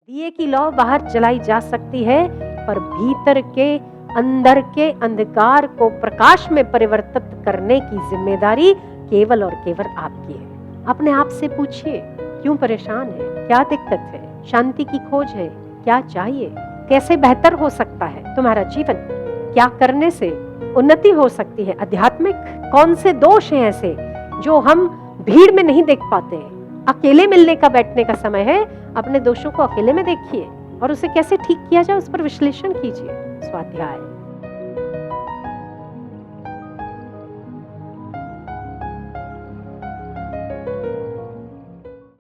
दिए की लौ बाहर जलाई जा सकती है, पर भीतर के अंदर के अंधकार को प्रकाश में परिवर्तित करने की जिम्मेदारी केवल और केवल आपकी है। अपने आप से पूछिए, क्यों परेशान है, क्या दिक्कत है, शांति की खोज है, क्या चाहिए, कैसे बेहतर हो सकता है तुम्हारा जीवन, क्या करने से उन्नति हो सकती है आध्यात्मिक, कौन से दोष हैं ऐसे जो हम भीड़ में नहीं देख पाते हैं। अकेले मिलने का बैठने का समय है, अपने दोषों को अकेले में देखिए और उसे कैसे ठीक किया जाए उस पर विश्लेषण कीजिए। स्वाध्याय।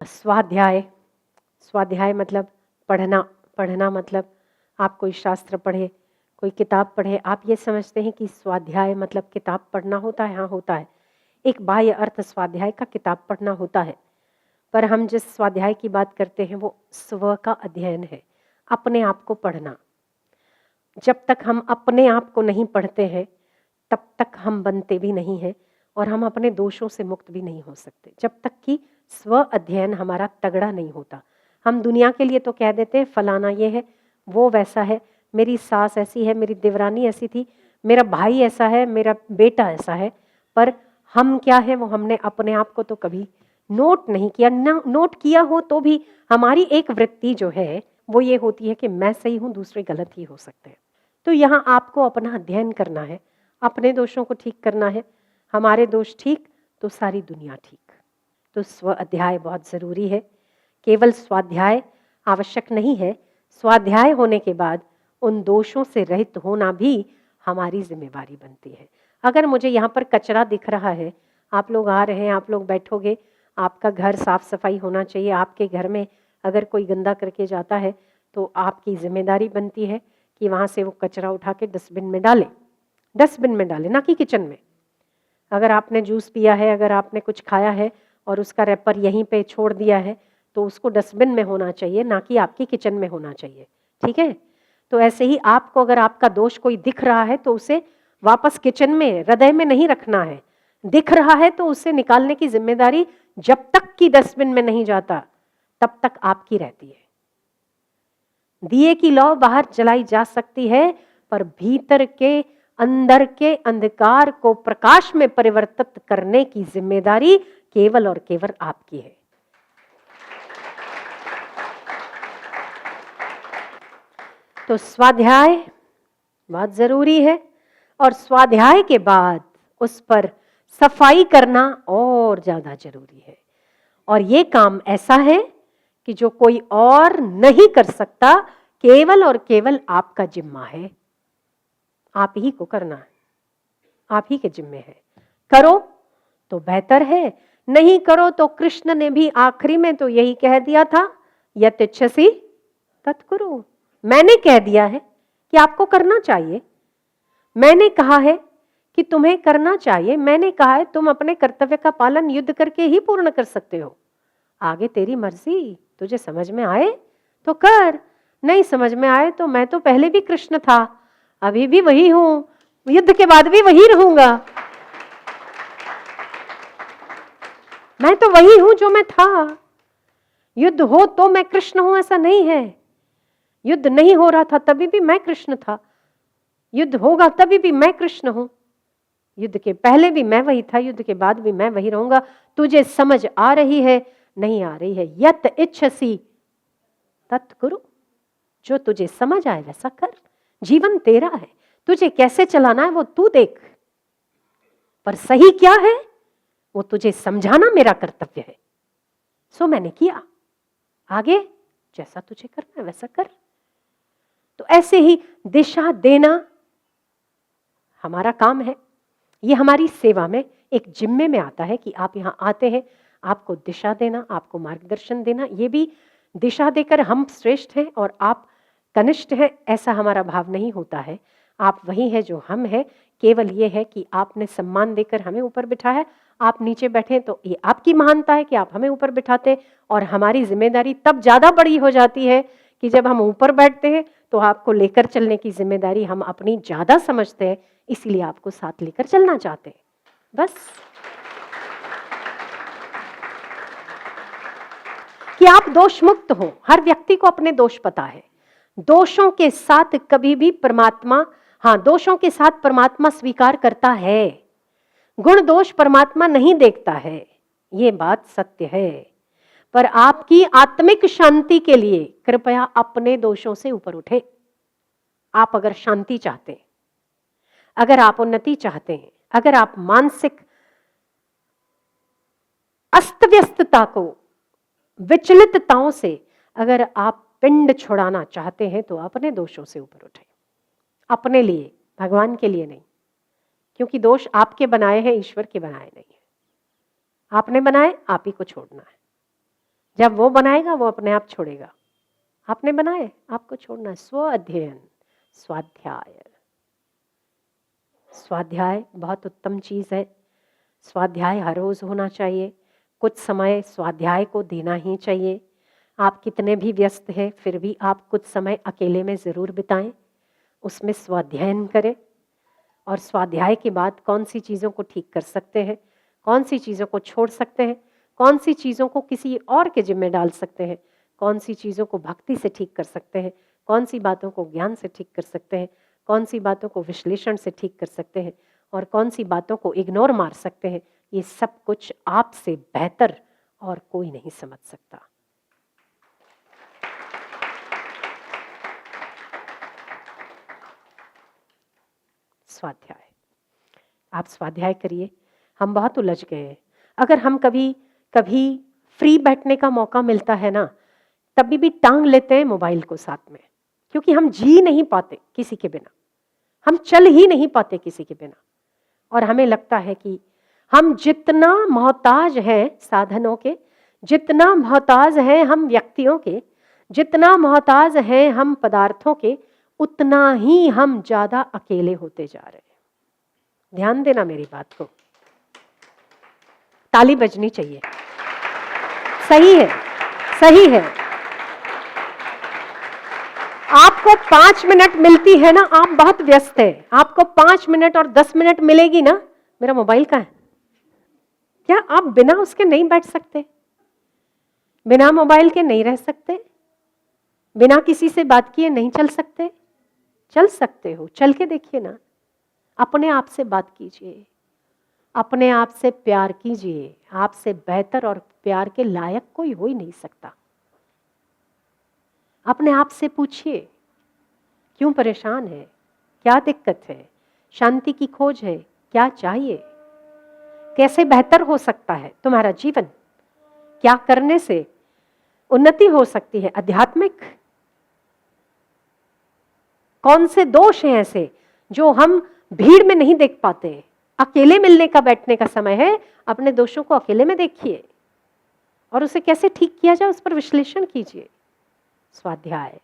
स्वाध्याय, स्वाध्याय मतलब पढ़ना। पढ़ना मतलब आप कोई शास्त्र पढ़े, कोई किताब पढ़े, आप ये समझते हैं कि स्वाध्याय मतलब किताब पढ़ना होता है। हाँ, होता है। एक बाह्य अर्थ स्वाध्याय का किताब पढ़ना होता है, पर हम जिस स्वाध्याय की बात करते हैं वो स्व का अध्ययन है, अपने आप को पढ़ना। जब तक हम अपने आप को नहीं पढ़ते हैं तब तक हम बनते भी नहीं हैं और हम अपने दोषों से मुक्त भी नहीं हो सकते, जब तक कि स्व अध्ययन हमारा तगड़ा नहीं होता। हम दुनिया के लिए तो कह देते हैं फलाना ये है, वो वैसा है, मेरी सास ऐसी है, मेरी देवरानी ऐसी थी, मेरा भाई ऐसा है, मेरा बेटा ऐसा है, पर हम क्या है वो हमने अपने आप को तो कभी नोट नहीं किया। नोट किया हो तो भी हमारी एक वृत्ति जो है वो ये होती है कि मैं सही हूँ, दूसरे गलत ही हो सकते हैं। तो यहाँ आपको अपना अध्ययन करना है, अपने दोषों को ठीक करना है। हमारे दोष ठीक तो सारी दुनिया ठीक। तो स्व अध्याय बहुत ज़रूरी है। केवल स्वाध्याय आवश्यक नहीं है, स्वाध्याय होने के बाद उन दोषों से रहित होना भी हमारी जिम्मेवारी बनती है। अगर मुझे यहाँ पर कचरा दिख रहा है, आप लोग आ रहे हैं, आप लोग बैठोगे, आपका घर साफ सफाई होना चाहिए। आपके घर में अगर कोई गंदा करके जाता है तो आपकी जिम्मेदारी बनती है कि वहाँ से वो कचरा उठा के डस्टबिन में डाले। डस्टबिन में डाले, ना कि किचन में। अगर आपने जूस पिया है, अगर आपने कुछ खाया है और उसका रैपर यहीं पे छोड़ दिया है तो उसको डस्टबिन में होना चाहिए, ना कि आपकी किचन में होना चाहिए। ठीक है? तो ऐसे ही आपको अगर आपका दोष कोई दिख रहा है तो उसे वापस किचन में, हृदय में नहीं रखना है। दिख रहा है तो उसे निकालने की जिम्मेदारी जब तक कि डस्टबिन में नहीं जाता तब तक आपकी रहती है। दिए की लौ बाहर जलाई जा सकती है, पर भीतर के अंदर के अंधकार को प्रकाश में परिवर्तित करने की जिम्मेदारी केवल और केवल आपकी है। तो स्वाध्याय बहुत जरूरी है और स्वाध्याय के बाद उस पर सफाई करना और ज्यादा जरूरी है। और ये काम ऐसा है कि जो कोई और नहीं कर सकता, केवल और केवल आपका जिम्मा है। आप ही को करना है, आप ही के जिम्मे है। करो तो बेहतर है, नहीं करो तो कृष्ण ने भी आखिरी में तो यही कह दिया था, यत् इच्छसि तत् कुरु। मैंने कह दिया है कि आपको करना चाहिए, मैंने कहा है कि तुम्हें करना चाहिए, मैंने कहा है तुम अपने कर्तव्य का पालन युद्ध करके ही पूर्ण कर सकते हो। आगे तेरी मर्जी, तुझे समझ में आए तो कर, नहीं समझ में आए तो मैं तो पहले भी कृष्ण था, अभी भी वही हूं, युद्ध के बाद भी वही रहूंगा। मैं तो वही हूं जो मैं था। युद्ध हो तो मैं कृष्ण हूं ऐसा नहीं है। युद्ध नहीं हो रहा था तभी भी मैं कृष्ण था, युद्ध होगा तभी भी मैं कृष्ण हूं। युद्ध के पहले भी मैं वही था, युद्ध के बाद भी मैं वही रहूंगा। तुझे समझ आ रही है, नहीं आ रही है, यत् इच्छसि तत् कुरु। जो तुझे समझ आए वैसा कर। जीवन तेरा है, तुझे कैसे चलाना है वो तू देख, पर सही क्या है वो तुझे समझाना मेरा कर्तव्य है। सो मैंने किया, आगे जैसा तुझे करना है वैसा कर। तो ऐसे ही दिशा देना हमारा काम है। ये हमारी सेवा में एक जिम्मे में आता है कि आप यहाँ आते हैं, आपको दिशा देना, आपको मार्गदर्शन देना। ये भी दिशा देकर हम श्रेष्ठ हैं और आप कनिष्ठ हैं, ऐसा हमारा भाव नहीं होता है। आप वही है जो हम हैं, केवल ये है कि आपने सम्मान देकर हमें ऊपर बिठाया। आप नीचे बैठे तो ये आपकी महानता है कि आप हमें ऊपर बिठाते, और हमारी जिम्मेदारी तब ज़्यादा बड़ी हो जाती है कि जब हम ऊपर बैठते हैं तो आपको लेकर चलने की जिम्मेदारी हम अपनी ज़्यादा समझते हैं, इसीलिए आपको साथ लेकर चलना चाहते हैं। बस कि आप दोष मुक्त हो। हर व्यक्ति को अपने दोष पता है। दोषों के साथ कभी भी परमात्मा, दोषों के साथ परमात्मा स्वीकार करता है, गुण दोष परमात्मा नहीं देखता है, ये बात सत्य है। पर आपकी आत्मिक शांति के लिए कृपया अपने दोषों से ऊपर उठे। आप अगर शांति चाहते हैं, अगर आप उन्नति चाहते हैं, अगर आप मानसिक अस्त व्यस्तता को, विचलितताओं से अगर आप पिंड छुड़ाना चाहते हैं, तो अपने दोषों से ऊपर उठे। अपने लिए, भगवान के लिए नहीं, क्योंकि दोष आपके बनाए हैं, ईश्वर के बनाए नहीं है। आपने बनाए, आप ही को छोड़ना है। जब वो बनाएगा वो अपने आप छोड़ेगा। आपने बनाए, आपको छोड़ना है। स्व अध्ययन, स्वाध्याय। स्वाध्याय बहुत उत्तम चीज है। स्वाध्याय हर रोज होना चाहिए। कुछ समय स्वाध्याय को देना ही चाहिए। आप कितने भी व्यस्त हैं, फिर भी आप कुछ समय अकेले में जरूर बिताएं, उसमें स्वाध्यायन करें। और स्वाध्याय के बाद कौन सी चीज़ों को ठीक कर सकते हैं, कौन सी चीज़ों को छोड़ सकते हैं, कौन सी चीज़ों को किसी और के जिम्मे डाल सकते हैं, कौन सी चीज़ों को भक्ति से ठीक कर सकते हैं, कौन सी बातों को ज्ञान से ठीक कर सकते हैं, कौन सी बातों को विश्लेषण से ठीक कर सकते हैं, और कौन सी बातों को इग्नोर मार सकते हैं, ये सब कुछ आपसे बेहतर और कोई नहीं समझ सकता। स्वाध्याय, आप स्वाध्याय करिए। हम बहुत उलझ गए हैं। अगर हम कभी फ्री बैठने का मौका मिलता है ना, तभी भी टांग लेते हैं मोबाइल को साथ में, क्योंकि हम जी नहीं पाते किसी के बिना, हम चल ही नहीं पाते किसी के बिना। और हमें लगता है कि हम जितना मोहताज हैं साधनों के, जितना मोहताज हैं हम व्यक्तियों के, जितना मोहताज हैं हम पदार्थों के, उतना ही हम ज्यादा अकेले होते जा रहे हैं। ध्यान देना मेरी बात को। ताली बजनी चाहिए। सही है, सही है। आपको 5 मिनट मिलती है ना, आप बहुत व्यस्त हैं, आपको 5 मिनट और 10 मिनट मिलेगी ना, मेरा मोबाइल कहाँ है? क्या आप बिना उसके नहीं बैठ सकते? बिना मोबाइल के नहीं रह सकते? बिना किसी से बात किए नहीं चल सकते? चल सकते हो, चल के देखिए ना। अपने आप से बात कीजिए, अपने आप से प्यार कीजिए। आपसे बेहतर और प्यार के लायक कोई हो ही नहीं सकता। अपने आप से पूछिए, क्यों परेशान है, क्या दिक्कत है, शांति की खोज है, क्या चाहिए, कैसे बेहतर हो सकता है तुम्हारा जीवन, क्या करने से उन्नति हो सकती है आध्यात्मिक, कौन से दोष हैं ऐसे जो हम भीड़ में नहीं देख पाते। अकेले मिलने का, बैठने का समय है, अपने दोषों को अकेले में देखिए और उसे कैसे ठीक किया जाए उस पर विश्लेषण कीजिए। स्वाध्याय।